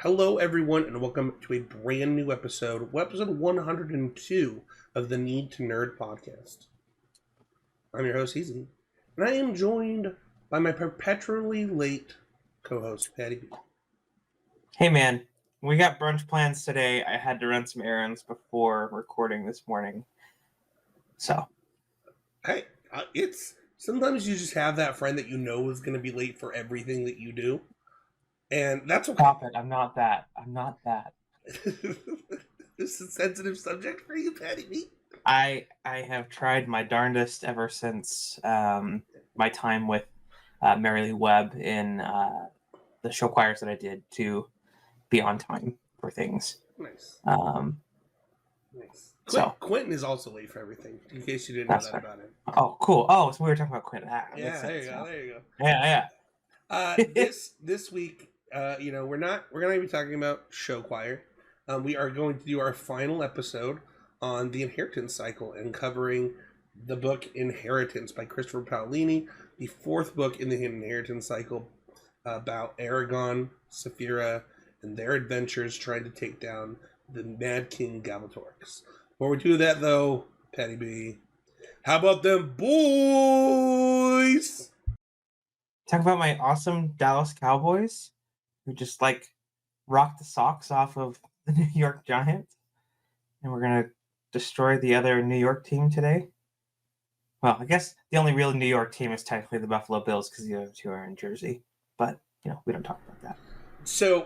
Hello, everyone, and welcome to a brand new episode 102 of the Need to Nerd podcast. I'm your host, Easy, and I am joined by my perpetually late co-host, Paddy B. Hey man, we got brunch plans today. I had to run some errands before recording this morning. So, Hey, it's sometimes you just have that friend that you know is going to be late for everything that you do, and that's okay. stop it. I'm not that. This is a sensitive subject for you, Paddy B. I have tried my darndest ever since my time with Mary Lee Webb in the show choirs that I did to be on time for things. Nice. Nice. Quentin is also late for everything, in case you didn't know that about him. Oh, cool. Oh, so we were talking about Quentin. Yeah, there you go. Yeah. This week, we're gonna be talking about show choir. We are going to do our final episode on the Inheritance cycle and covering the book Inheritance by Christopher Paolini, the fourth book in the Inheritance cycle about Aragon, Saphira, and their adventures trying to take down the Mad King Galbatorix. Before we do that, though, Paddy B, how about them boys? Talk about my awesome Dallas Cowboys who just rocked the socks off of the New York Giants, and we're gonna destroy the other New York team today. Well, I guess the only real New York team is technically the Buffalo Bills because the other two are in Jersey, but we don't talk about that. So,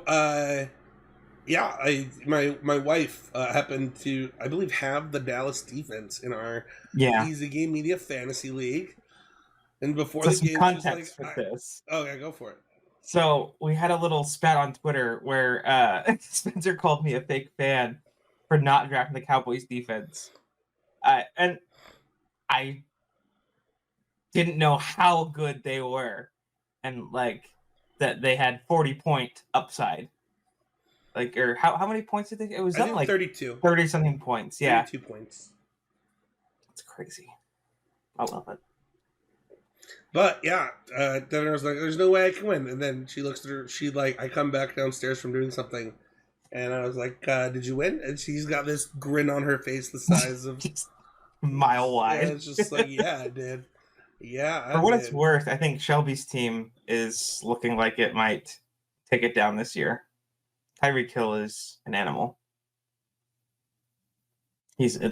my wife happened to, I believe, have the Dallas defense in our Easy Game Media Fantasy League. And before the game, context for this. Okay, go for it. So we had a little spat on Twitter where Spencer called me a fake fan for not drafting the Cowboys defense, and I didn't know how good they were, and that they had 40-point upside. Or how many points did they? It was I think 32. 30-something points. Yeah, 32 points. That's crazy. I love it. But yeah, Devin was like, "There's no way I can win." And then she looks through. I come back downstairs from doing something, and I was like, "Did you win?" And she's got this grin on her face, the size of just mile wide. Yeah, it's just like, "Yeah, I did." Yeah. For what it's worth, I think Shelby's team is looking like it might take it down this year. Tyreek Hill is an animal. He's a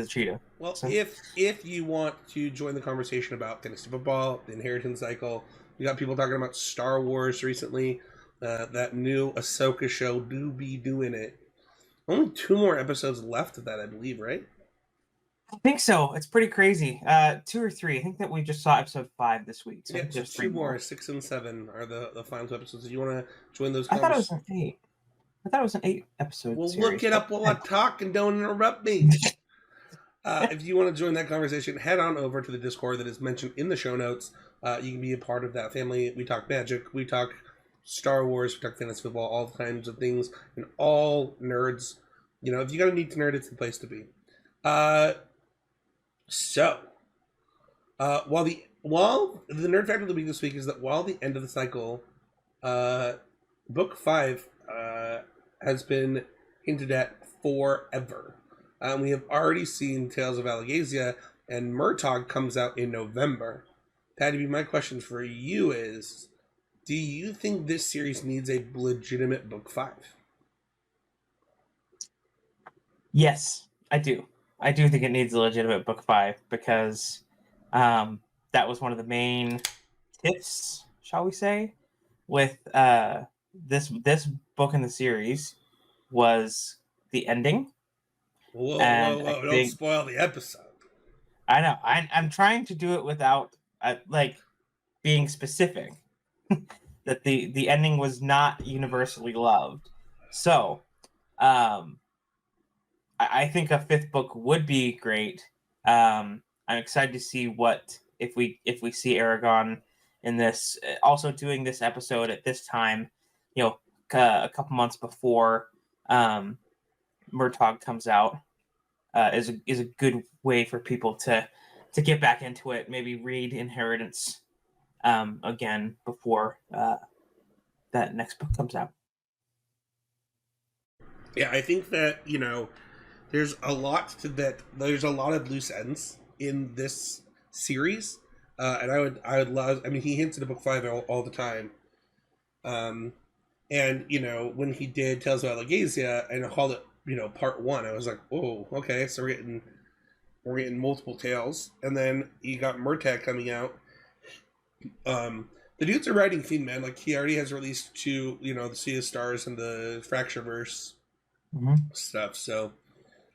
cheetah. Well, so if you want to join the conversation about fantasy football, the Inheritance cycle, we got people talking about Star Wars recently. That new Ahsoka show do be doing it. Only 2 more episodes left of that, I believe, right? I think so. It's pretty crazy. 2 or 3. I think that we just saw episode 5 this week. So yeah, just 2 more. 6 and 7 are the final 2 episodes. If you want to join those, I thought it was an 8. I thought it was an 8 episode. Well, series. Look it up while I talk and don't interrupt me. If you want to join that conversation, head on over to the Discord that is mentioned in the show notes. You can be a part of that family. We talk Magic, we talk Star Wars, we talk fantasy football, all kinds of things, and all nerds. If you got a need to nerd, it's the place to be. While the nerd fact of the week this week is that while the end of the cycle, book 5 has been hinted at forever. We have already seen Tales of Allegasia, and Murtaugh comes out in November. Paddy B, my question for you is, do you think this series needs a legitimate book 5? Yes, I do. I do think it needs a legitimate book 5 because that was one of the main tips, shall we say, with this book in the series was the ending. Whoa, don't spoil the episode. I know. I'm trying to do it without being specific. That the ending was not universally loved. So I think a 5th book would be great. I'm excited to see what if we see Aragon in this. Also doing this episode at this time, a couple months before Murtaugh comes out, is a good way for people to get back into it. Maybe read Inheritance again before that next book comes out. Yeah, I think that, there's a lot to that. There's a lot of loose ends in this series, and I would love. I mean, he hints at a book five all the time, um, and when he did Tales of Allegasia and called it part one, I was like, oh, okay, so we're getting multiple tales, and then you got Murtag coming out. The dude's a writing fiend, man. Like he already has released two, the Sea of Stars and the Fractureverse stuff. So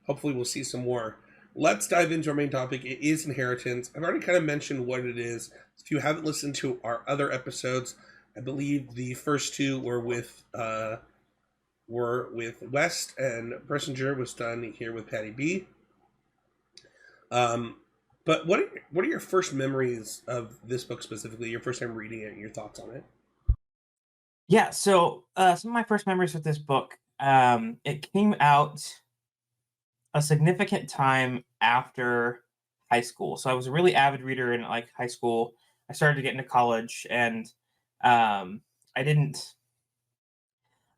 hopefully we'll see some more. Let's dive into our main topic. It is inheritance. I've already kind of mentioned what it is. If you haven't listened to our other episodes, I believe the first two were with West, and Bressenger was done here with Paddy B. Um, but what are your first memories of this book specifically? Your first time reading it, and your thoughts on it? Yeah, so some of my first memories with this book, it came out a significant time after high school. So I was a really avid reader in like high school. I started to get into college, and um, I didn't.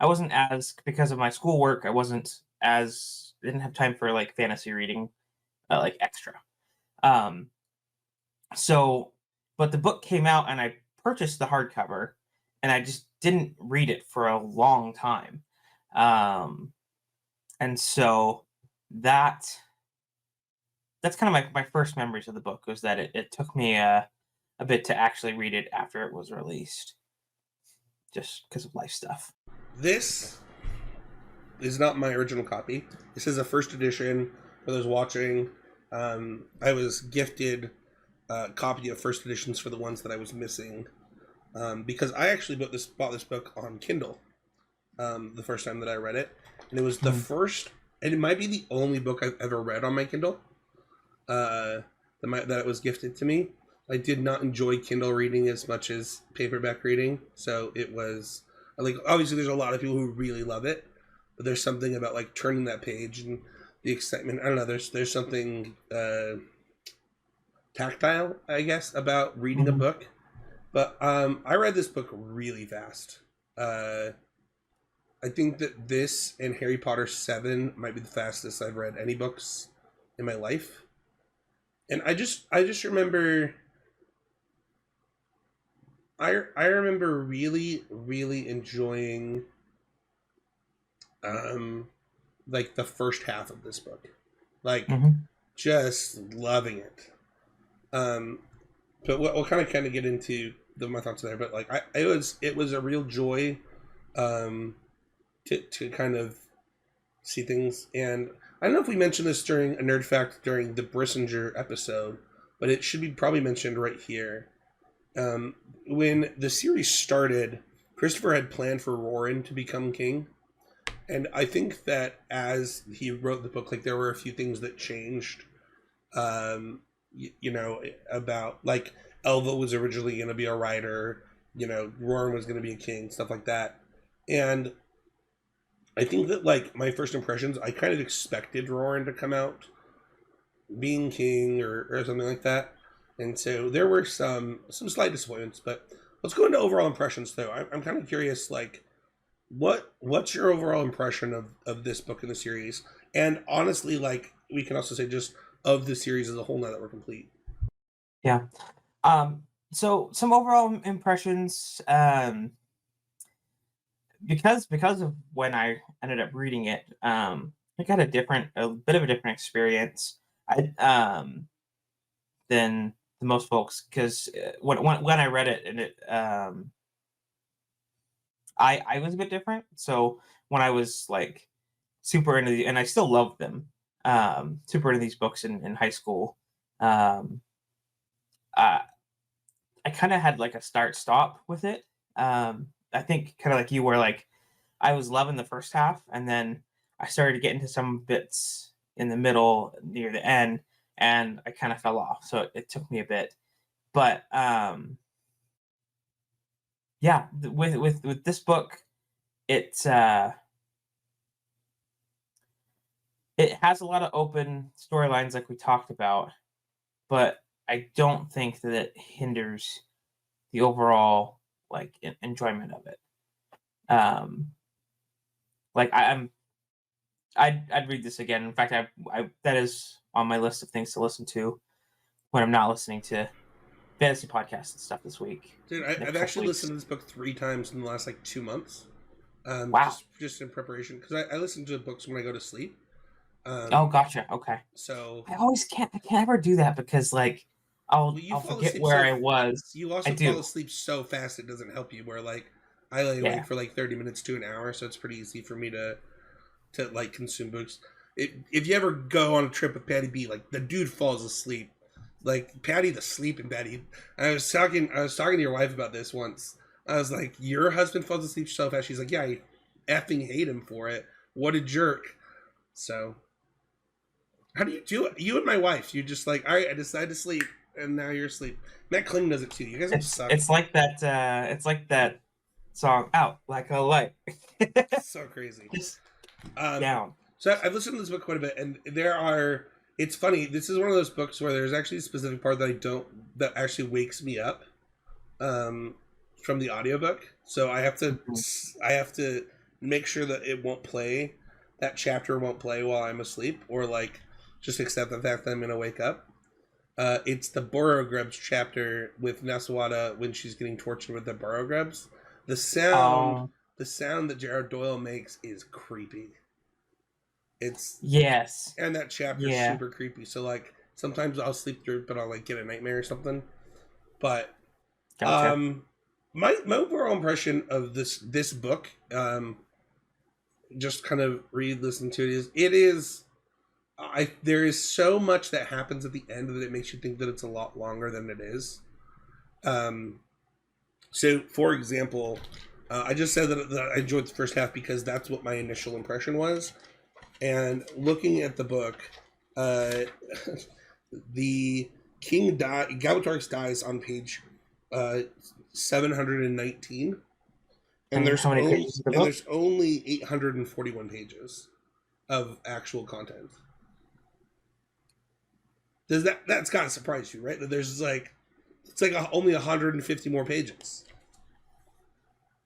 I wasn't as because of my schoolwork. I wasn't as didn't have time for like fantasy reading, like extra. Um, so, but the book came out, and I purchased the hardcover, and I just didn't read it for a long time. Um, and so that that's kind of my first memories of the book was that it took me a bit to actually read it after it was released, just because of life stuff. This is not my original copy. This is a first edition. For those watching, I was gifted a copy of first editions for the ones that I was missing, because I actually bought this book on Kindle, the first time that I read it, and it was the Mm. first, and it might be the only book I've ever read on my Kindle. That it was gifted to me. I did not enjoy Kindle reading as much as paperback reading, so it was like obviously there's a lot of people who really love it, but there's something about like turning that page and the excitement. I don't know. There's something tactile, I guess, about reading a Mhm. book. But I read this book really fast. Uh, I think that this and Harry Potter 7 might be the fastest I've read any books in my life. And I just remember I remember really really enjoying um like the first half of this book. Like Mhm. just loving it. Um but we'll kind of get into my thoughts there, but like it was a real joy um to kind of see things. And I don't know if we mentioned this during a nerd fact during the Brissinger episode, but it should be probably mentioned right here. Um, when the series started, Christopher had planned for Roran to become king, and I think that as he wrote the book, like there were a few things that changed. Um, about like Elva was originally going to be a writer, Roran was going to be a king, stuff like that, and I think that like my first impressions, I kind of expected Roran to come out being king or something like that, and so there were some slight disappointments. But let's go into overall impressions though. I'm kind of curious, like what's your overall impression of this book in the series, and honestly, like we can also say just of the series as a whole now that we're complete. Yeah. Um, so some overall impressions. Because of when I ended up reading it, I got a bit of a different experience. I than most folks because when I read it and I was a bit different. So when I was like super into and I still love them, super into these books in high school. Um, uh, I kind of had like a start stop with it. I think kind of like you were like I was loving the first half, and then I started to get into some bits in the middle near the end, and I kind of fell off. So it took me a bit, but yeah, with this book, it's it has a lot of open storylines like we talked about, but I don't think that it hinders the overall like enjoyment of it. Um, like I'm I'd read this again. In fact, I that is on my list of things to listen to when I'm not listening to fantasy podcasts and stuff this week. Dude, I've actually listened to this book 3 times in the last like 2 months. Wow. Just in preparation because I listen to books when I go to sleep. Oh, gotcha. Okay. So I can't ever do that because like I'll well, you I'll fall forget asleep where so I was. you I also fall do. asleep so fast it doesn't help you. Where like I lay Yeah. awake for like 30 minutes to an hour, so it's pretty easy for me to like consume books. If you ever go on a trip with Paddy B, like the dude falls asleep, like Paddy the sleeping Paddy. I was talking to your wife about this once. I was like, your husband falls asleep so fast. She's like, yeah, I effing hate him for it. What a jerk. So how do you do it? You and my wife, you just like, all right, I decided to sleep, and now you're asleep. Matt Kling does it too. You guys suck. It's like that. It's like that song "Out Like a Light." So crazy. Just Um, down. so I've listened to this book quite a bit, and there are. It's funny. This is one of those books where there's actually a specific part that actually wakes me up, from the audiobook. So I have to make sure that it won't play, that chapter won't play while I'm asleep, or like just accept the fact that I'm gonna wake up. It's the Burrow Grubs chapter with Nasawada when she's getting tortured with the Burrow Grubs. The sound, Um. the sound that Jared Doyle makes is creepy. It's Yes. and that chapter's Yeah. super creepy. So like sometimes I'll sleep through it, but I'll like get a nightmare or something. But Gotcha. my overall impression of this book, just kind of re-listening to it is there is so much that happens at the end that it makes you think that it's a lot longer than it is. So for example, I just said that I enjoyed the first half because that's what my initial impression was. And looking at the book, the king Galbatorix dies on page 719, and And how many pages is the book? there's only 841 pages of actual content. That's gotta surprise you, right? That there's like only 150 more pages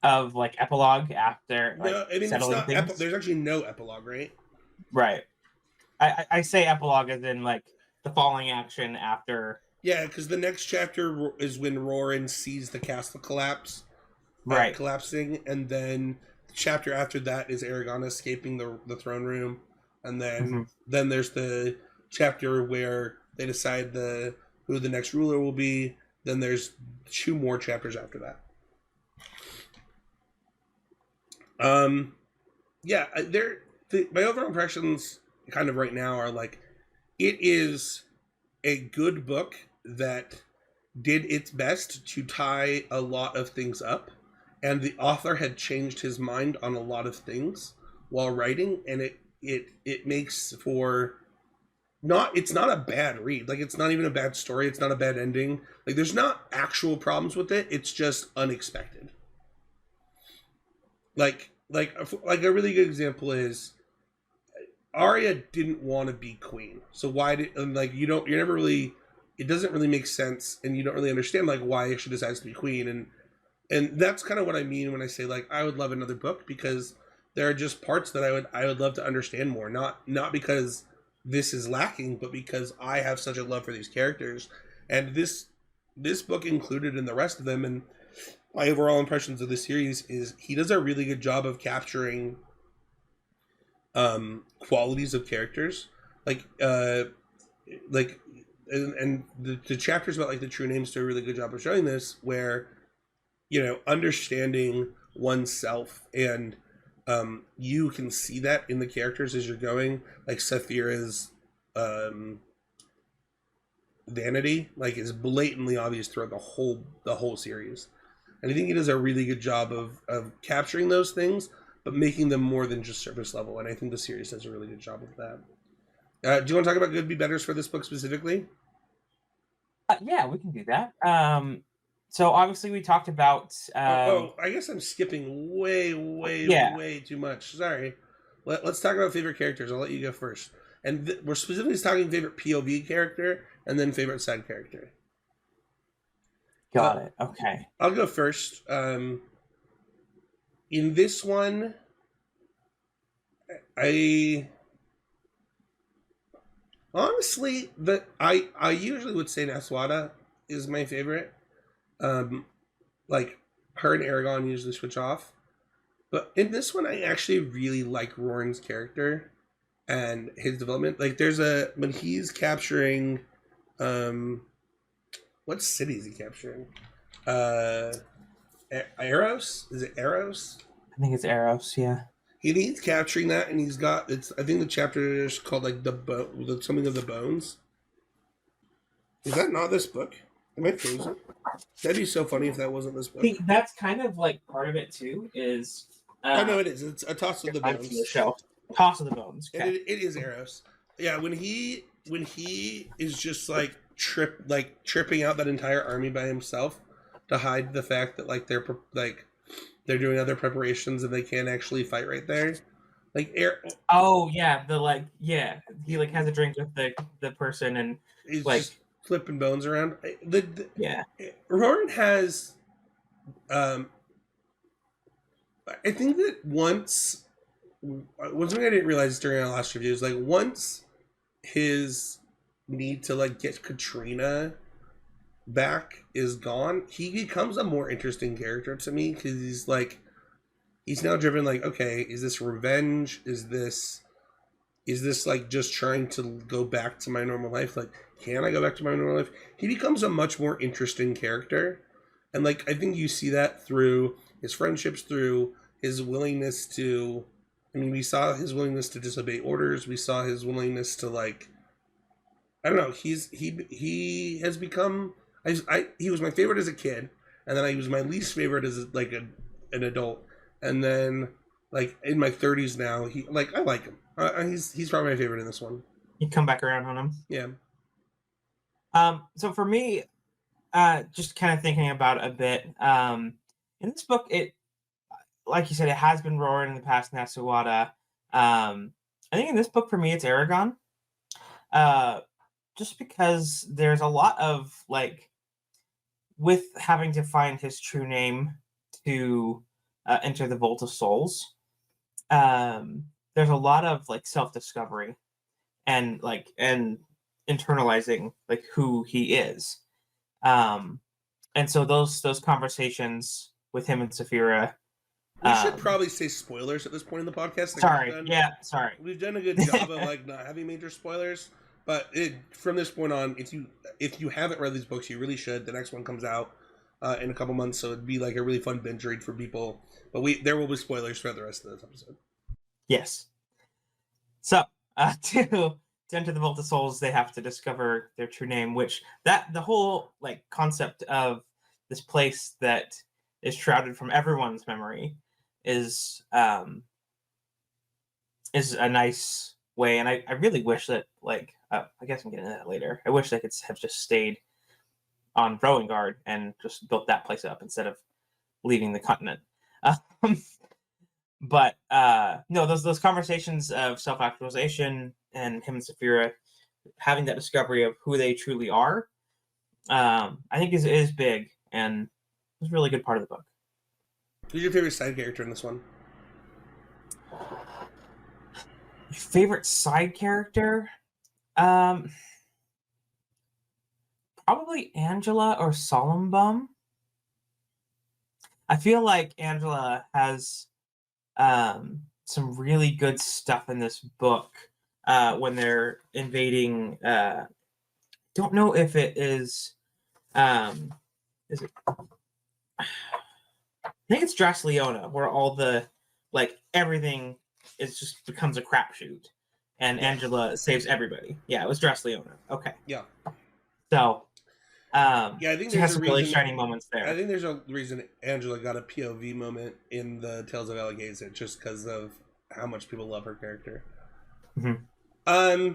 Of like epilogue after like no, I mean it's settling not. things. There's actually no epilogue, right? Right. I say epilogue as in like the falling action after. Yeah, because the next chapter is when Roran sees the castle Right. collapsing, and then the chapter after that is Aragon escaping the throne room, and then there's the chapter where they decide who the next ruler will be. Then there's 2 more chapters after that. Yeah, my overall impressions kind of right now are like, it is a good book that did its best to tie a lot of things up, and the author had changed his mind on a lot of things while writing, and it makes for it's not a bad read. Like it's not even a bad story, it's not a bad ending. Like there's not actual problems with it, it's just unexpected. Like a really good example is Arya didn't want to be queen. So why did and like you're never really, it doesn't really make sense, and you don't really understand like why she decides to be queen, and that's kind of what I mean when I say like I would love another book, because there are just parts that I would love to understand more. Not because this is lacking, but because I have such a love for these characters, and this book included in the rest of them. And my overall impressions of this series is he does a really good job of capturing qualities of characters, like and the chapters about like the true names do a really good job of showing this, where understanding oneself, and you can see that in the characters as you're going, like Saphira's vanity like is blatantly obvious throughout the whole series, and I think he does a really good job of capturing those things but making them more than just surface level, and I think the series does a really good job of that. Do you want to talk about good be betters for this book specifically? Yeah, we can do that. So obviously we talked about. I guess I'm skipping way too much. Sorry. Let's talk about favorite characters. I'll let you go first. And we're specifically talking favorite POV character and then favorite side character. Got it. Okay. I'll go first. In this one, I Honestly, I usually would say Naswada is my favorite. Um, like her and Aragon usually switch off, but in this one, I actually really like Roran's character and his development. Like, there's a when he's capturing, um, what city is he capturing? Uh, Eros? Is it Eros? I think it's Eros. Yeah. He's capturing that, and he's got it's. I think the chapter is called like something of the bones. Is that not this book? Am I frozen? That'd be so funny if that wasn't this book. See, that's kind of like part of it too. Is I know it is. It's a toss of the bones. The show. Toss of the bones. Okay. It is Eros. Yeah, when he is just like tripping out that entire army by himself to hide the fact that they're doing other preparations and they can't actually fight right there. Oh yeah, he like has a drink with the person and he's like just flipping bones around. Roran has, I think that one thing I didn't realize during our last review is like once his need to like get Katrina back is gone, he becomes a more interesting character to me because he's now driven like, okay, is this revenge? Is this like just trying to go back to my normal life? Like, can I go back to my normal life? He becomes a much more interesting character. And like, I think you see that through his friendships, through his willingness to, I mean, we saw his willingness to disobey orders. We saw his willingness to like, I don't know. He has become, he was my favorite as a kid. And then he was my least favorite as like an adult. And then like in my 30s now, I like him. He's probably my favorite in this one. You come back around on him. Yeah. So for me, just kind of thinking about it a bit, in this book, it, like you said, it has been Roran in the past, Nasawada. I think in this book, for me, it's Aragon. Just because there's a lot of, like, with having to find his true name to enter the Vault of Souls, there's a lot of, like, self-discovery and internalizing, like, who he is. And so those conversations with him and Saphira. We should probably say spoilers at this point in the podcast. Sorry. We've done a good job of like not having major spoilers, but from this point on, if you haven't read these books, you really should. The next one comes out in a couple months, so it'd be like a really fun binge read for people. But there will be spoilers throughout the rest of this episode. Yes. So to enter the Vault of Souls, they have to discover their true name, which the whole like concept of this place that is shrouded from everyone's memory is a nice way. And I really wish that, like, I guess I'm getting into that later. I wish they could have just stayed on Rowingard and just built that place up instead of leaving the continent. But no, those conversations of self-actualization and him and Saphira having that discovery of who they truly are, I think is big and was a really good part of the book. Who's your favorite side character in this one? Favorite side character? Probably Angela or Solumbum. I feel like Angela has some really good stuff in this book when they're invading. Don't know if it is. Is it? I think it's Drasleona, where all the everything is just becomes a crapshoot, and Angela saves everybody. Yeah, it was Drasleona. Okay. Yeah. So. I think she has some really shining moments there. I think there's a reason Angela got a POV moment in the Tales of Allegazza, just because of how much people love her character. Mm-hmm.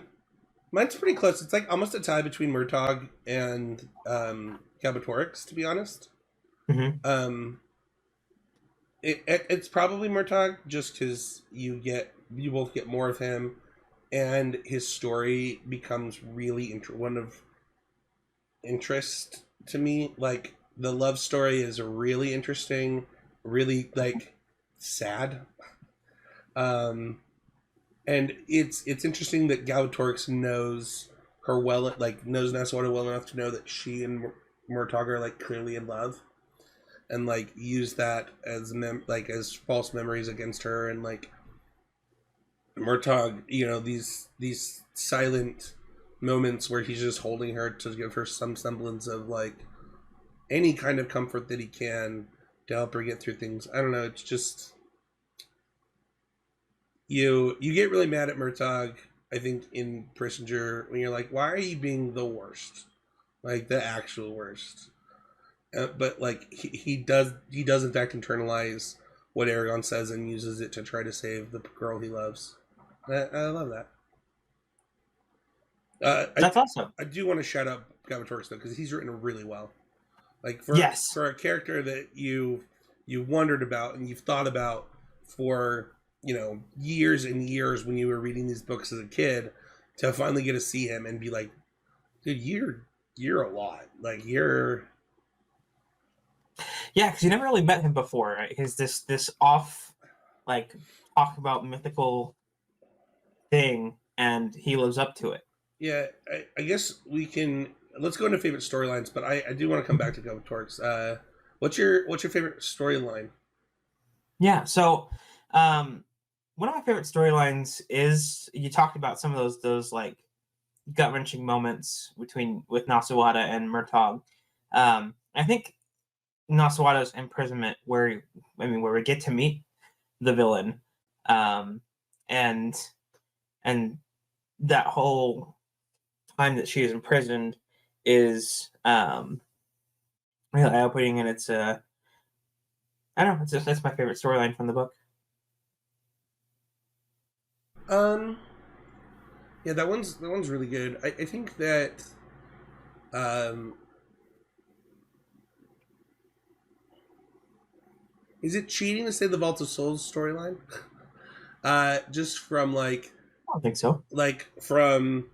Mine's pretty close. It's like almost a tie between Murtagh and Galbatorix, to be honest. Mm-hmm. It's probably Murtagh, just because you both get more of him, and his story becomes really one of interest to me. Like, the love story is really interesting, really like sad, and And it's interesting that Galbatorix knows her well, like knows Nasawada well enough to know that she and Murtagh are like clearly in love, and like use that as as false memories against her, and like Murtagh, these silent moments where he's just holding her to give her some semblance of like any kind of comfort that he can to help her get through things. I don't know. It's just you get really mad at Murtagh, I think, in Prisoner when you're like, why are you being the worst, like the actual worst? But like he does in fact internalize what Aragon says and uses it to try to save the girl he loves. I love that. That's awesome. I do want to shout out Galbatorix though, because he's written really well. Like Yes. for a character that you wondered about and you've thought about for years and years when you were reading these books as a kid, to finally get to see him and be like, dude, you're a lot. Like you're. Yeah, because you never really met him before, right? He's this off, like, talk about mythical thing, and he lives up to it. Yeah, I guess we can. Let's go into favorite storylines, but I do want to come back to Galbatorix. What's your favorite storyline? Yeah, so one of my favorite storylines is, you talked about some of those like gut wrenching moments with Nasawada and Murtagh. I think Nasawada's imprisonment, where we get to meet the villain, and that whole time that she is imprisoned is really eye-opening, and it's I don't know, that's my favorite storyline from the book. Yeah, that one's really good. I think that is it cheating to say the Vault of Souls storyline? Just from like, I don't think so. Like from,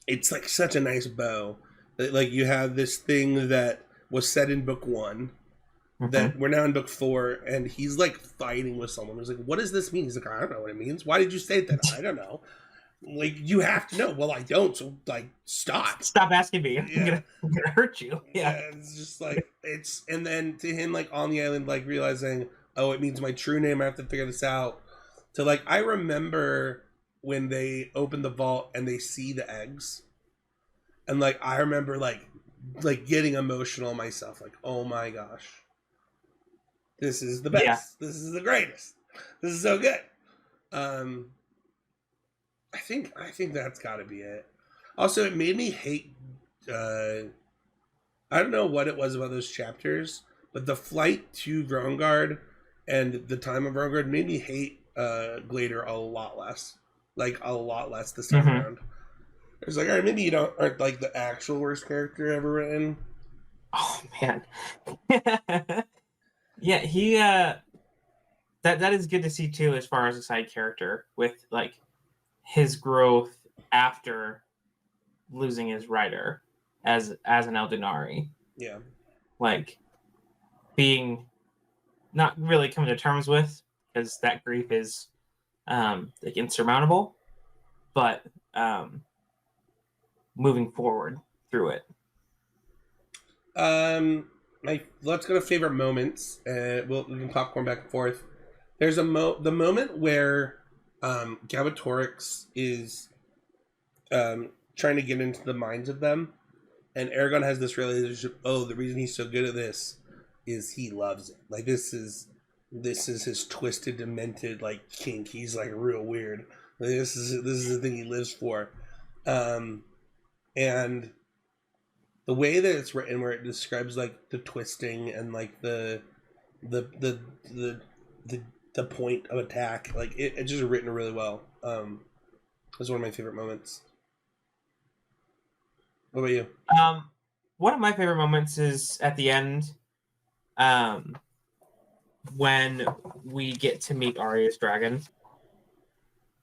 it's like such a nice bow that like you have this thing that was set in book 1, that we're now in book 4, and he's like fighting with someone who's like, what does this mean? He's like, I don't know what it means. Why did you say that? I don't know. Like, you have to know. Well, I don't, so like stop asking me. I'm gonna hurt you. Yeah. It's just like, and then to him, like on the island, like realizing, oh, it means my true name, I have to figure this out. To like, I remember when they open the vault and they see the eggs, and like I remember like getting emotional myself, like, oh my gosh, this is the best. Yeah. This is the greatest. This is so good. I think that's got to be it. Also, it made me hate. I don't know what it was about those chapters, but the flight to Vrongard and the time of Vrongard made me hate Glader a lot less. Like a lot less this time around. It's like, all right, maybe you aren't like the actual worst character ever written. Oh man. Yeah, he that is good to see too, as far as a side character, with like his growth after losing his rider as an Eldunari. Yeah. Like being not really coming to terms with, because that grief is like insurmountable, but moving forward through it. Let's go to favorite moments. We can popcorn back and forth. There's the moment where Galbatorix is trying to get into the minds of them, and Aragon has this realization, oh, the reason he's so good at this is he loves it. Like this is his twisted, demented like kink. He's like real weird. Like, this is the thing he lives for. And the way that it's written, where it describes like the twisting and like the point of attack, like it's just written really well. It's one of my favorite moments. What about you? One of my favorite moments is at the end, when we get to meet Arya's dragon.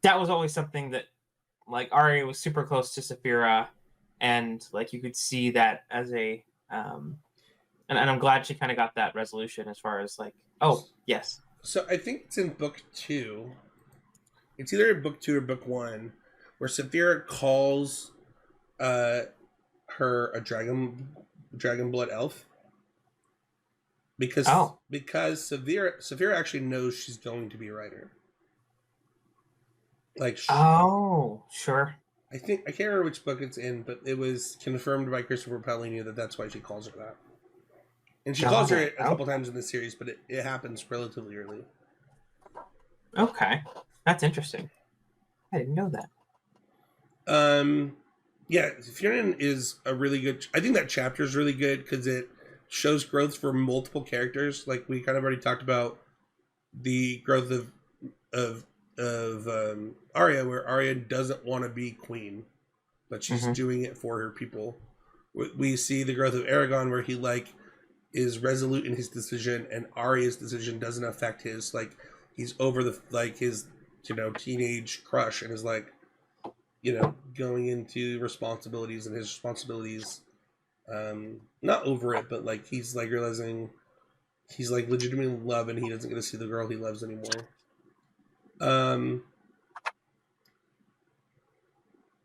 That was always something that, like, Arya was super close to Saphira, and like you could see that as a and I'm glad she kind of got that resolution, as far as like, oh yes. So I think it's in book 2. it's either in book 2 or book 1, where Saphira calls her a dragon blood elf, because Oh. Saphira actually knows she's going to be a writer. Like, Oh, sure. I can't remember which book it's in, but it was confirmed by Christopher Paolini that that's why she calls her that. And she calls her a couple times in the series, but it happens relatively early. Okay, that's interesting. I didn't know that. Yeah, Fiorin is a really good. I think that chapter is really good because it shows growth for multiple characters. Like we kind of already talked about the growth of Arya, where Arya doesn't want to be queen, but she's doing it for her people. We see the growth of Aragon, where he like is resolute in his decision, and Arya's decision doesn't affect his, like, he's over the, like, his, you know, teenage crush, and is like, you know, going into responsibilities, and his responsibilities, not over it, but like he's like realizing he's like legitimately in love, and he doesn't get to see the girl he loves anymore. And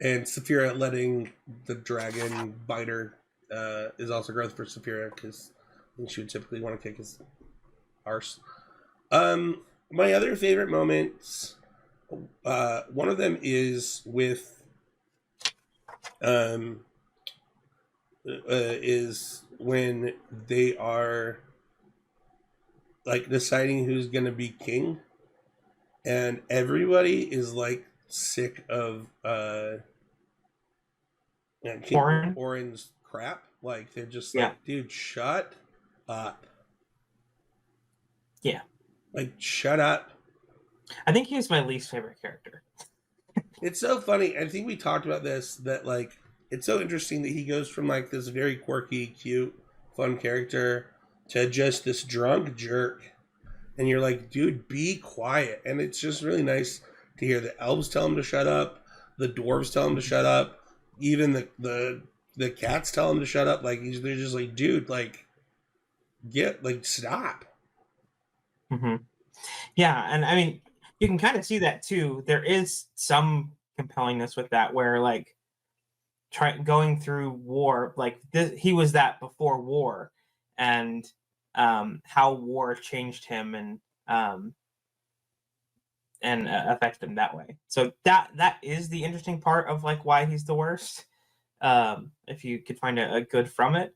Saphira letting the dragon bite her is also growth for Saphira, because I think she would typically want to kick his arse. My other favorite moments, one of them is with is when they are like deciding who's gonna be king, and everybody is like sick of King Orin's crap. Like they're just like, dude, shut up. Yeah. Like, shut up. I think he was my least favorite character. It's so funny. I think we talked about this, that like it's so interesting that he goes from like this very quirky, cute, fun character to just this drunk jerk. And you're like, dude, be quiet. And it's just really nice to hear the elves tell him to shut up, the dwarves tell him to shut up, even the cats tell him to shut up. Like they're just like, dude, like, stop. Yeah, and I mean, you can kind of see that too. There is some compellingness with that, where like going through war, like he was that before war, and how war changed him and affected him that way. So that is the interesting part of like why he's the worst. If you could find a good from it.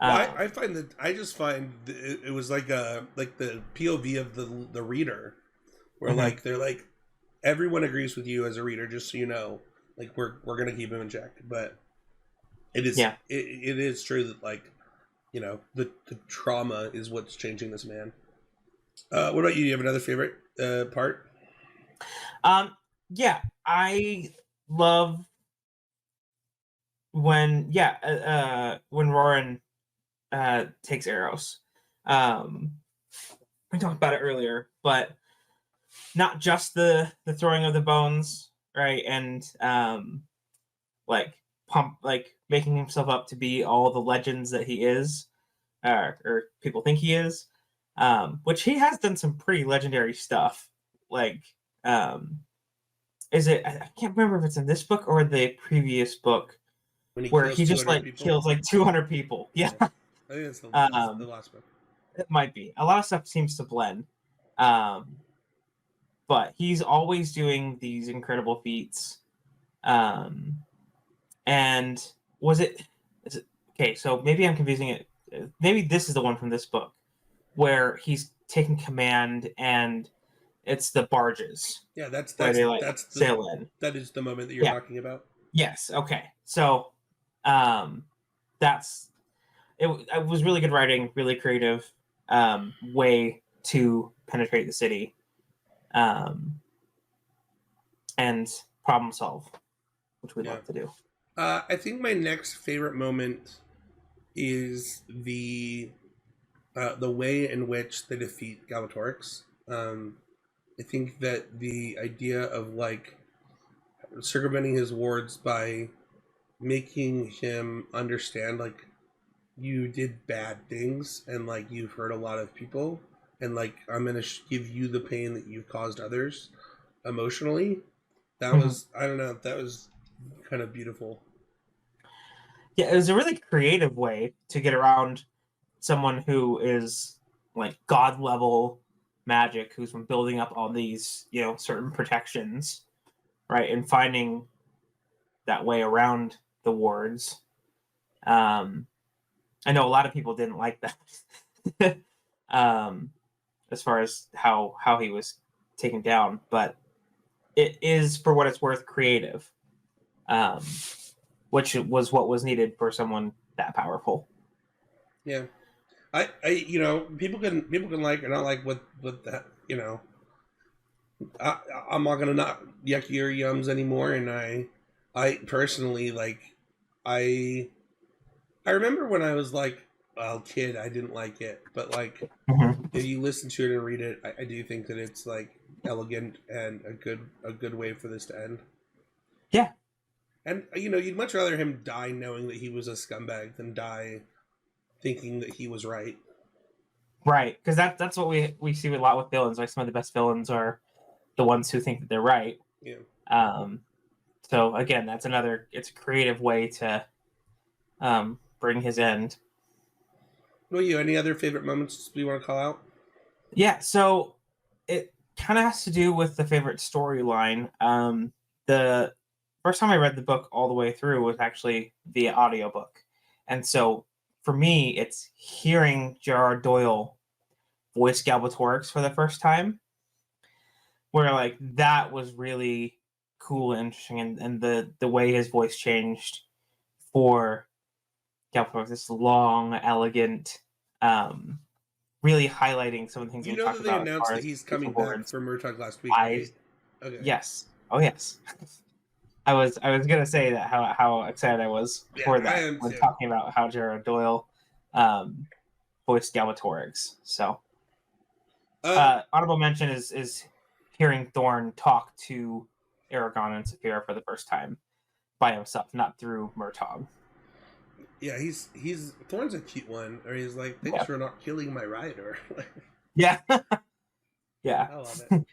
Well, I find that I just find it was like the POV of the reader, where like they're like, everyone agrees with you as a reader, just so you know, like we're gonna keep him in check. But it is it is true that, like, you know, the trauma is what's changing this man. What about you? Do you have another favorite part? Yeah, I love when Roran takes arrows. We talked about it earlier, but not just the throwing of the bones, right? And like making himself up to be all the legends that he is, or people think he is, which he has done some pretty legendary stuff. Like, is it? I can't remember if it's in this book or the previous book, where he just like people? Kills like 200 people. Yeah. I think it's the last book. It might be. A lot of stuff seems to blend. But he's always doing these incredible feats. And is it okay, so maybe I'm confusing it. Maybe this is the one from this book where he's taking command and it's the barges. Yeah, that's sail in. That is the moment that you're talking about. Yes, okay. So that's it was really good writing, really creative way to penetrate the city and problem solve, which we love to do. I think my next favorite moment is the way in which they defeat Galbatorix. I think that the idea of like circumventing his wards by making him understand, like, you did bad things, and like you've hurt a lot of people, and like I'm gonna give you the pain that you've caused others, emotionally. That Mhm. was, I don't know, that was kind of beautiful. Yeah, it was a really creative way to get around someone who is like god level magic, who's been building up all these, certain protections, right, and finding that way around the wards. Um, I know a lot of people didn't like that, as far as how he was taken down, but it is, for what it's worth, creative, um, which was what was needed for someone that powerful. Yeah. People can like or not like what that, I, I'm not gonna not yucky or yums anymore, and I personally like, I, I remember when I was like a kid, I didn't like it, but like Mhm. if you listen to it and read it, I do think that it's like elegant and a good way for this to end. Yeah, And you'd much rather him die knowing that he was a scumbag than die thinking that he was right. right. Because that's what we see a lot with villains. Like some of the best villains are the ones who think that they're right. Yeah. Um, so again, that's another. It's a creative way to bring his end. Well, you any other favorite moments we want to call out? Yeah. So it kind of has to do with the favorite storyline. The first time I read the book all the way through was actually the audiobook. And so for me, it's hearing Gerard Doyle voice Galbatorix for the first time, where like that was really cool and interesting, and the way his voice changed for Galbatorix, this long, elegant, um, really highlighting some of the things You we know talked that they about as announced far that as he's beautiful coming back words, for Murtagh last week, eyes. right? Okay. Yes. Oh yes. I was gonna say that how excited I was Yeah, for I that am when too. talking about how Gerard Doyle um, voiced Galbatorix. So Um, honorable mention is hearing Thorn talk to Aragon and Saphira for the first time by himself, not through Murtagh. yeah, he's Thorn's a cute one, or he's like, thanks Yeah. for not killing my rider. Yeah. Yeah. I love it.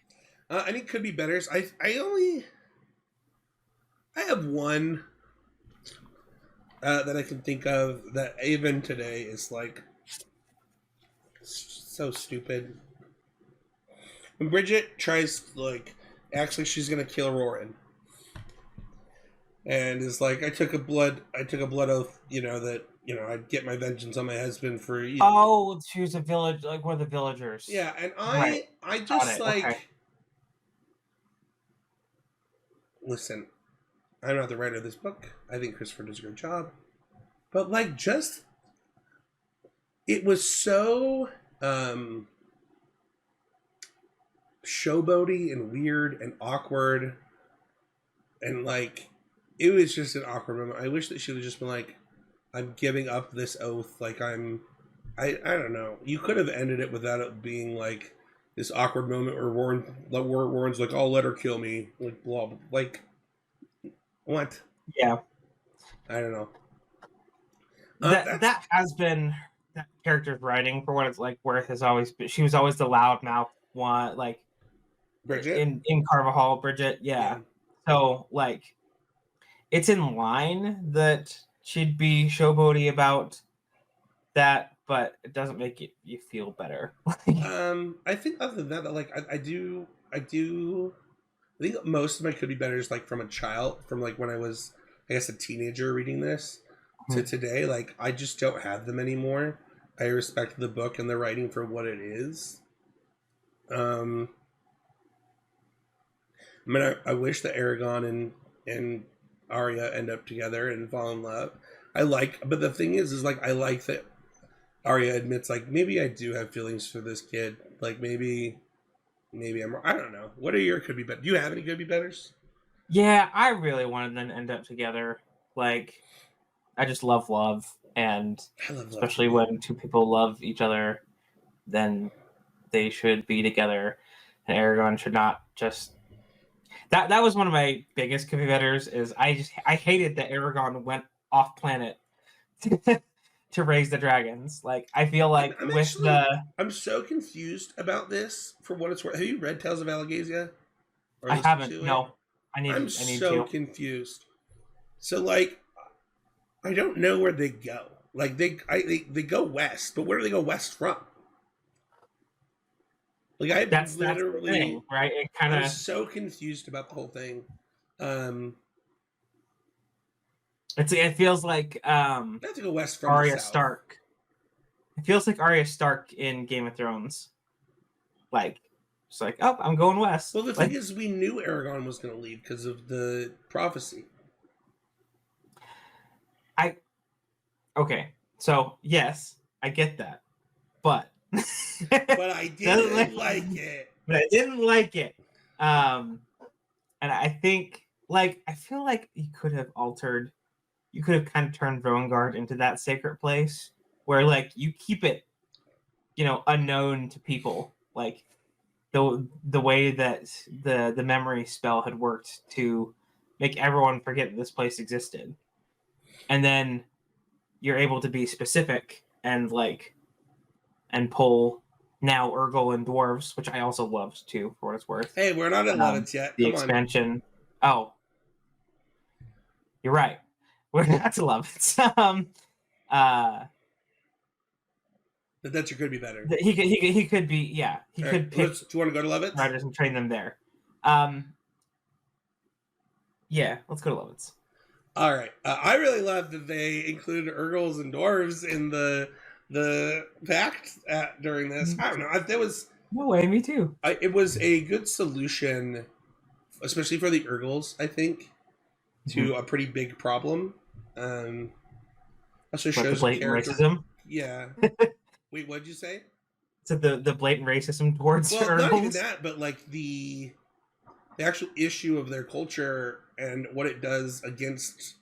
I think could be better. I have one that I can think of that even today is like so stupid. When Bridget tries like, actually she's gonna kill Roran, and is like, I took a blood oath, that I'd get my vengeance on my husband for Oh, she was a village, like one of the villagers. yeah, and Right. I Got just it. Okay. like, listen, I'm not the writer of this book. I think Christopher does a good job, but like, just it was so showboaty and weird and awkward, and like, it was just an awkward moment. I wish that she would have just been like, I'm giving up this oath, like I don't know. You could have ended it without it being like this awkward moment where Warren's like, I'll let her kill me, like blah, blah. Like, what? Yeah. I don't know. That That's that has been that character's writing for what it's like. Where it has always been, she was always the loudmouth one, like Bridget. in Carvajal, Bridget. Yeah. Yeah. So like it's in line that she'd be showboaty about that, but it doesn't make you feel better. I think other than that, like I do. I think most of my could be better is like from a child, from like when I was, I guess, a teenager reading this to today. Like, I just don't have them anymore. I respect the book and the writing for what it is. Um, I mean, I wish that Aragon and Arya end up together and fall in love. But the thing is like, I like that Arya admits like, maybe I do have feelings for this kid. Like, maybe I don't know. What are your could be better? Do you have any could be betters? Yeah, I really wanted them to end up together. Like I just love, and I love love especially too. when two people love each other, then they should be together. And Aragon should not just that was one of my biggest competitors. Is I hated that Aragon went off planet to raise the dragons. Like I feel like I'm with actually the I'm so confused about this. For what it's worth, have you read Tales of Alagasia? or I listen haven't. to it? No, I need I'm so to. confused. So like, I don't know where they go. Like they go west, but where do they go west from? Like I That's the literally, thing, right? It kind I'm of so confused about the whole thing. Um, it feels like they have to go west from the Arya south. Stark. It feels like Arya Stark in Game of Thrones. Like, it's like, oh, I'm going west. Well, the like, thing is, we knew Aragon was going to leave because of the prophecy. Okay, so yes, I get that, but But I didn't like it. But I didn't like it. And I think, like, I feel like you could have kind of turned Rowengard into that sacred place where, like, you keep it, unknown to people, like the way that the memory spell had worked to make everyone forget that this place existed, and then you're able to be specific and pull now Urgle and dwarves, which I also loved too, for what it's worth. Hey, we're not at Levitts yet. The Come expansion. Oh, you're right. We're not to Levitts. The Dutcher could be better. He could be, yeah. He All could right, pick do you want to go to Levitts? riders and train them there. Yeah, let's go to Levitts. All right. I really love that they included Urgles and dwarves in the pact during this. I don't know. That was No way, me too. it was a good solution, especially for the Urgles, I think, to a pretty big problem. Also shows the blatant character. racism. Yeah. Wait, what'd you say? So the blatant racism towards Well, Urgles? not even that, but like the actual issue of their culture and what it does against,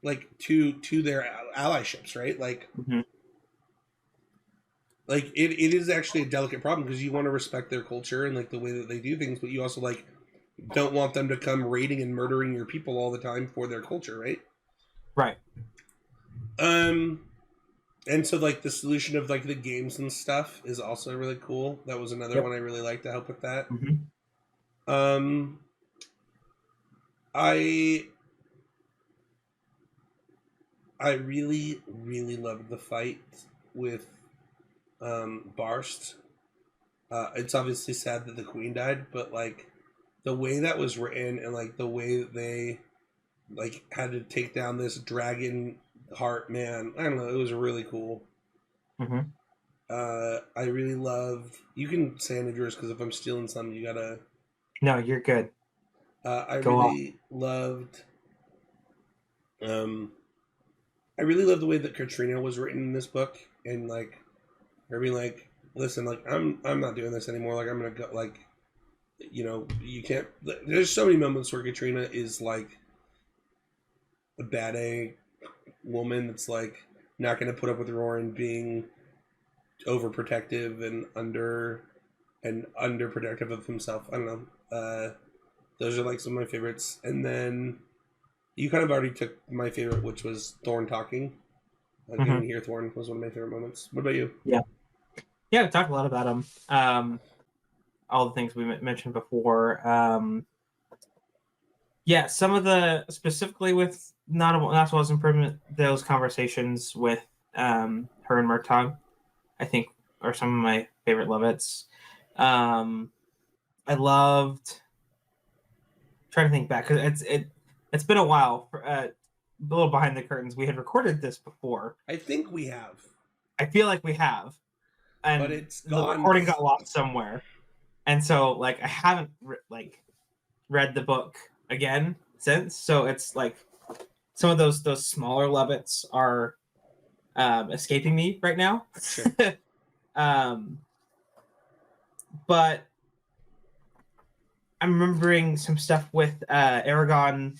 like, to their allyships, right? Like, like it is actually a delicate problem because you want to respect their culture and like the way that they do things, but you also like don't want them to come raiding and murdering your people all the time for their culture, right? Right. And so like the solution of like the games and stuff is also really cool. That was another one I really liked to help with that. I really, really loved the fight with Barst. It's obviously sad that the queen died, but like the way that was written and like the way that they like had to take down this dragon heart man, I don't know, it was really cool. I really loved. You can say any of yours because if I'm stealing some, you gotta. No, you're good. I really loved. I really love the way that Katrina was written in this book, and like her being like, "Listen, like I'm not doing this anymore. Like I'm gonna go. Like, you can't." There's so many moments where Katrina is like a bad A woman that's like not gonna put up with Roran being overprotective and underprotective of himself. I don't know. Those are like some of my favorites, and then. You kind of already took my favorite, which was Thorn talking. Getting to hear Thorn was one of my favorite moments. What about you? Yeah, we talked a lot about him. All the things we mentioned before. Yeah, some of the specifically with Natswell's improvement, those conversations with her and Murtagh, I think, are some of my favorite Levitts. I loved. Trying to think back because it's been a while. A little behind the curtains, we had recorded this before. I think we have. I feel like we have, and but it's the gone. recording got lost somewhere, and so like I haven't read the book again since. So it's like some of those smaller Levitts are escaping me right now. Sure. But I'm remembering some stuff with Aragon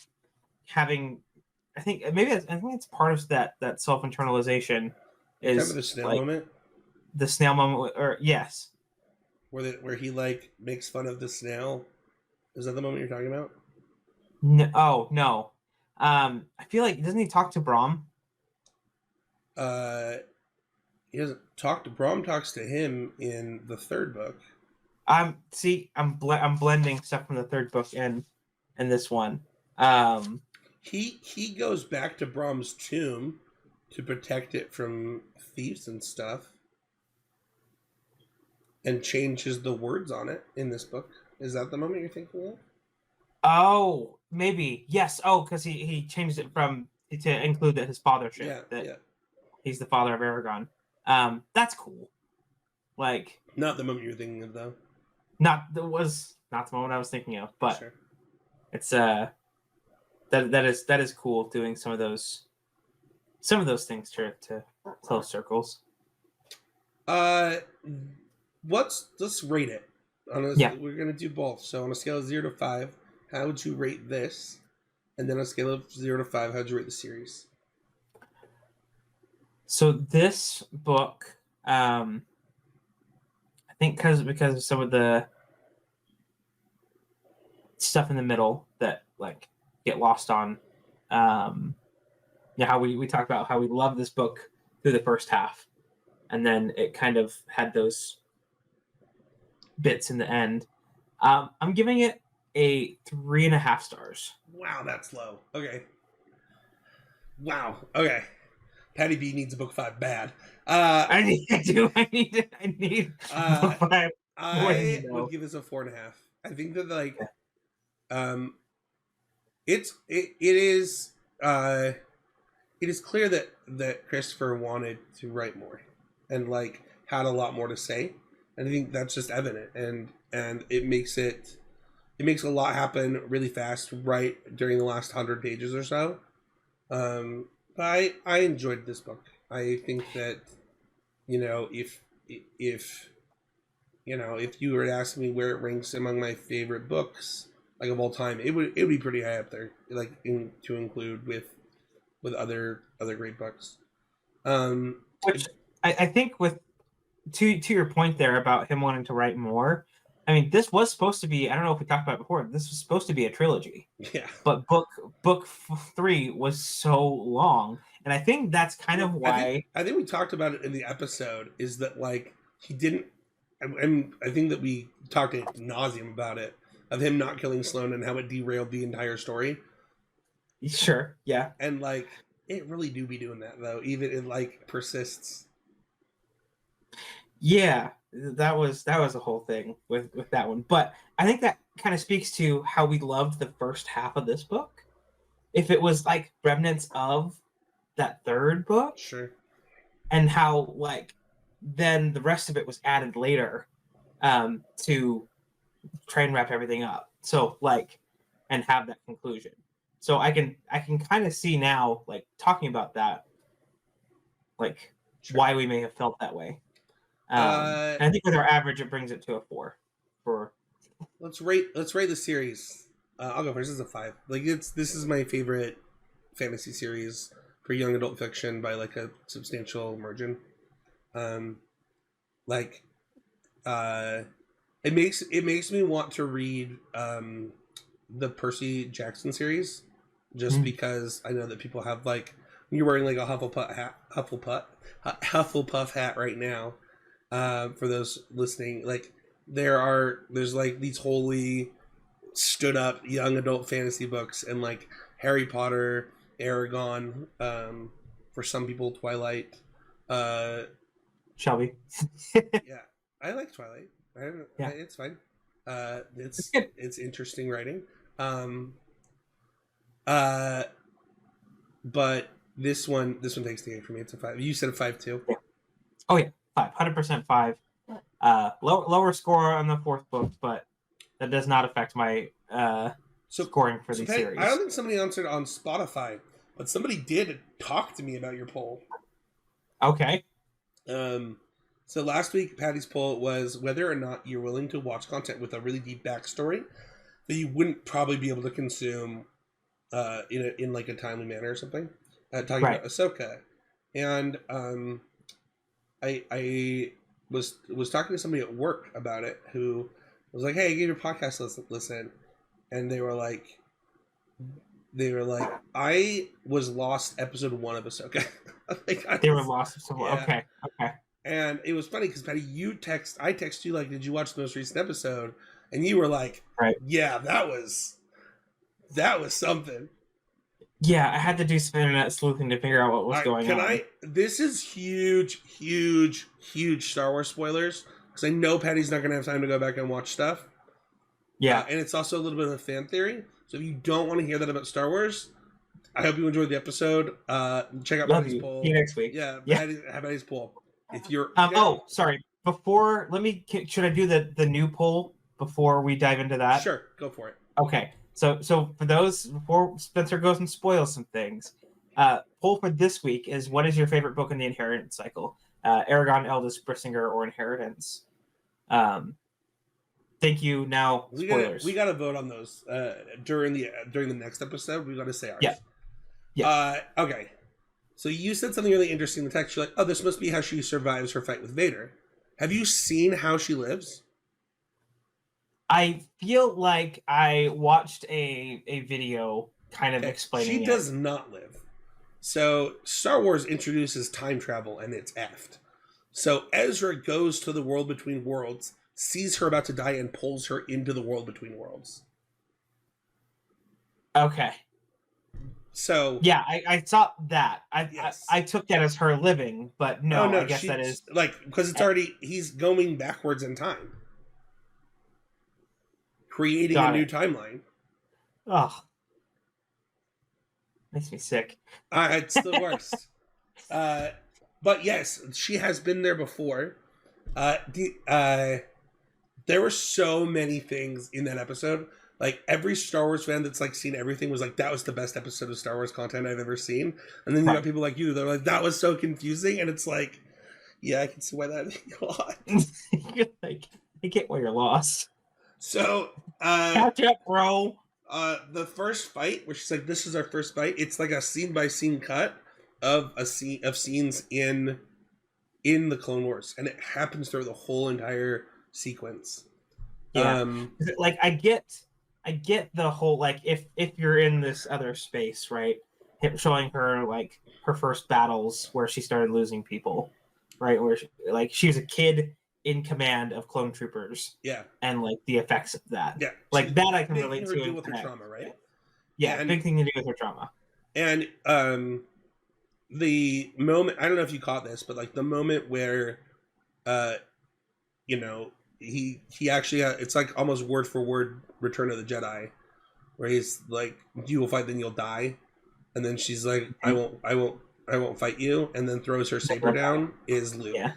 having, I think it's part of that self-internalization is kind of the snail like, moment. The snail moment, or yes, where he like makes fun of the snail. Is that the moment you're talking about? No, oh no. I feel like doesn't he talk to Brom? He doesn't talk to Brom. Talks to him in the third book. I'm blending stuff from the third book and this one. He goes back to Brahm's tomb to protect it from thieves and stuff, and changes the words on it in this book. Is that the moment you're thinking of? Oh, maybe yes. Oh, because he changed it from to include that his fathership, that he's the father of Aragon. That's cool. Like, not the moment you're thinking of, though. Not the moment I was thinking of, but sure. It's that is cool, doing some of those things to close circles. Let's rate it. We're gonna do both. So on a scale of 0 to 5, how would you rate this? And then on a scale of 0 to 5, how would you rate the series? So this book, I think because of some of the stuff in the middle that like get lost on, how we talked about how we love this book through the first half, and then it kind of had those bits in the end. I'm giving it a 3.5 stars. Wow, that's low. Okay. Wow. Okay. Paddy B needs a book 5 bad. I need book 5. I would give this a 4.5. I think that it is clear that Christopher wanted to write more and like had a lot more to say, and I think that's just evident, and it makes a lot happen really fast right during the last 100 pages or so. But I enjoyed this book. I think that if you were to ask me where it ranks among my favorite books like of all time, it would be pretty high up there, like to include with other great books. Which I think with to your point there about him wanting to write more. I mean, this was supposed to be, I don't know if we talked about it before, this was supposed to be a trilogy. Yeah. But book 3 was so long. And I think that's kind of why... I think we talked about it in the episode, is that like he didn't... And I think that we talked ad nauseum about it, of him not killing Sloane and how it derailed the entire story. Sure, yeah. And like, it really do be doing that, though. Even it like persists. Yeah, that was a whole thing with that one. But I think that kind of speaks to how we loved the first half of this book. If it was like remnants of that third book, sure, and how like then the rest of it was added later to try and wrap everything up. So like, and have that conclusion. So I can kind of see now, like talking about that, like sure, why we may have felt that way. And I think with our average, it brings it to a 4. Let's rate the series. I'll go first. This is a 5. Like this is my favorite fantasy series for young adult fiction by like a substantial margin. It makes me want to read the Percy Jackson series, just because I know that people have like, you're wearing like a Hufflepuff hat right now. For those listening, like there's like these wholly stood up young adult fantasy books, and like Harry Potter, Aragon, for some people Twilight, Shelby. Yeah, I like Twilight. It's fine. It's interesting writing. But this one takes the 8 for me. It's a 5. You said a 5 too. Yeah. Oh yeah, 5. 100% 5. Lower score on the 4th book, but that does not affect my scoring for the series. I don't think somebody answered on Spotify, but somebody did talk to me about your poll. Okay. So last week, Patty's poll was whether or not you're willing to watch content with a really deep backstory that you wouldn't probably be able to consume in like a timely manner or something. Talking about Ahsoka, and I was talking to somebody at work about it who was like, "Hey, I gave your podcast listen," and they were like, I was lost episode 1 of Ahsoka. They were lost. So yeah. Okay. And it was funny because Patty, I text you like, did you watch the most recent episode? And you were like, Right. yeah, that was something. Yeah, I had to do some internet sleuthing to figure out what was going on. This is huge, huge, huge Star Wars spoilers because I know Patty's not going to have time to go back and watch stuff. Yeah. And it's also a little bit of a fan theory. So if you don't want to hear that about Star Wars, I hope you enjoyed the episode. Check out Patty's poll. See you next week. Yeah, Patty's poll. If you're sorry. Before, should I do the new poll before we dive into that? Sure, go for it. Okay. So for those, before Spencer goes and spoils some things, poll for this week is, what is your favorite book in the Inheritance cycle? Aragon, Eldest, Brissinger, or Inheritance? Thank you. Now, spoilers. We got to vote on those during the next episode. We got to say ours. Yeah. Okay. So you said something really interesting in the text. You're like, oh, this must be how she survives her fight with Vader. Have you seen how she lives? I feel like I watched a video kind of explaining She does not live. So Star Wars introduces time travel, and it's effed. So Ezra goes to the world between worlds, sees her about to die, and pulls her into the world between worlds. Okay. So yeah, I saw that. I took that as her living, but no, I guess that is like, because it's already, he's going backwards in time, creating a new timeline. Oh, makes me sick. It's the worst. But yes, she has been there before. There were so many things in that episode. Like, every Star Wars fan that's like seen everything was like, that was the best episode of Star Wars content I've ever seen. And then you got people like you, they're like, that was so confusing. And it's like, yeah, I can see why that means a lot. Like, I get why you're lost. So catch up, bro. The first fight, which is like, this is our first fight, it's like a scene by scene cut of scenes in the Clone Wars, and it happens through the whole entire sequence. Yeah. Like, I get the whole, like, if you're in this other space, right, showing her like her first battles where she started losing people, right, where she was a kid in command of clone troopers, and like the effects of that, like that I can relate to with her trauma, right? Yeah, big thing to do with her trauma. And the moment, I don't know if you caught this, but like the moment where he actually it's like almost word for word Return of the Jedi, where he's like, you will fight, then you'll die, and then she's like, I won't fight you, and then throws her saber down, is Luke. Yeah.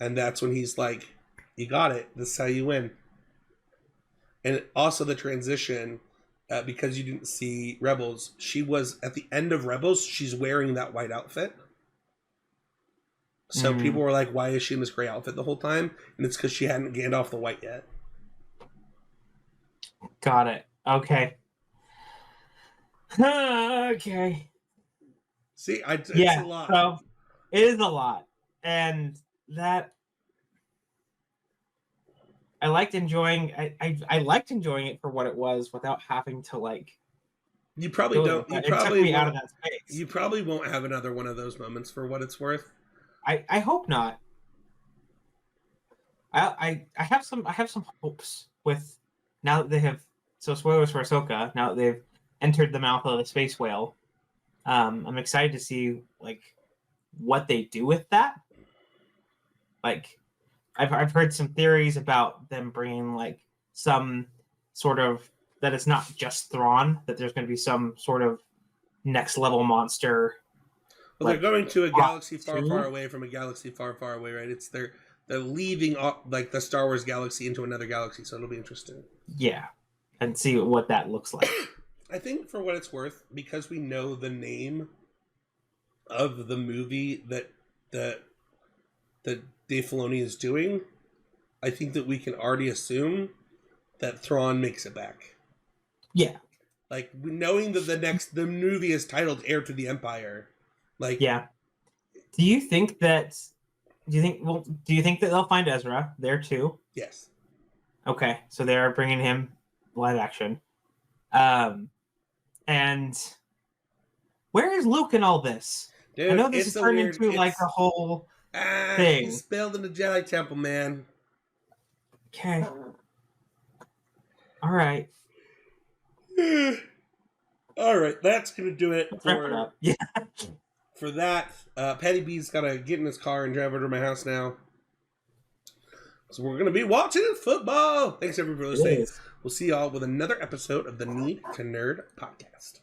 And that's when he's like, you got it, this is how you win. And also the transition, because you didn't see Rebels, she was at the end of Rebels, she's wearing that white outfit. So people were like, why is she in this gray outfit the whole time? And it's because she hadn't gained off the white yet. Got it. Okay. Okay. See, it's a lot. So it is a lot. And that I liked enjoying it for what it was without having to like. You probably don't. It took me out of that space. You probably won't have another one of those moments for what it's worth. I hope not. I have some hopes with, now that they have, so spoilers for Ahsoka, now that they've entered the mouth of the space whale. I'm excited to see like what they do with that. Like, I've heard some theories about them bringing like some sort of, that it's not just Thrawn, that there's going to be some sort of next level monster. Well, they're going to a galaxy far, far away from a galaxy far, far away, right? They're leaving like the Star Wars galaxy into another galaxy, so it'll be interesting. Yeah, and see what that looks like. I think, for what it's worth, because we know the name of the movie that Dave Filoni is doing, I think that we can already assume that Thrawn makes it back. Yeah, like, knowing that the movie is titled Heir to the Empire. Like, yeah. Do you think that they'll find Ezra there too? Yes. Okay, so they're bringing him live action. And where is Luke in all this? Dude, I know this has turned into like a whole thing. He spelled in the Jedi Temple, man. Okay. All right. All right, that's gonna do it Let's wrap it up. Yeah. for that. Paddy B's gotta get in his car and drive over to my house now. So we're gonna be watching football. Thanks everybody for listening. We'll see y'all with another episode of the Need to Nerd podcast.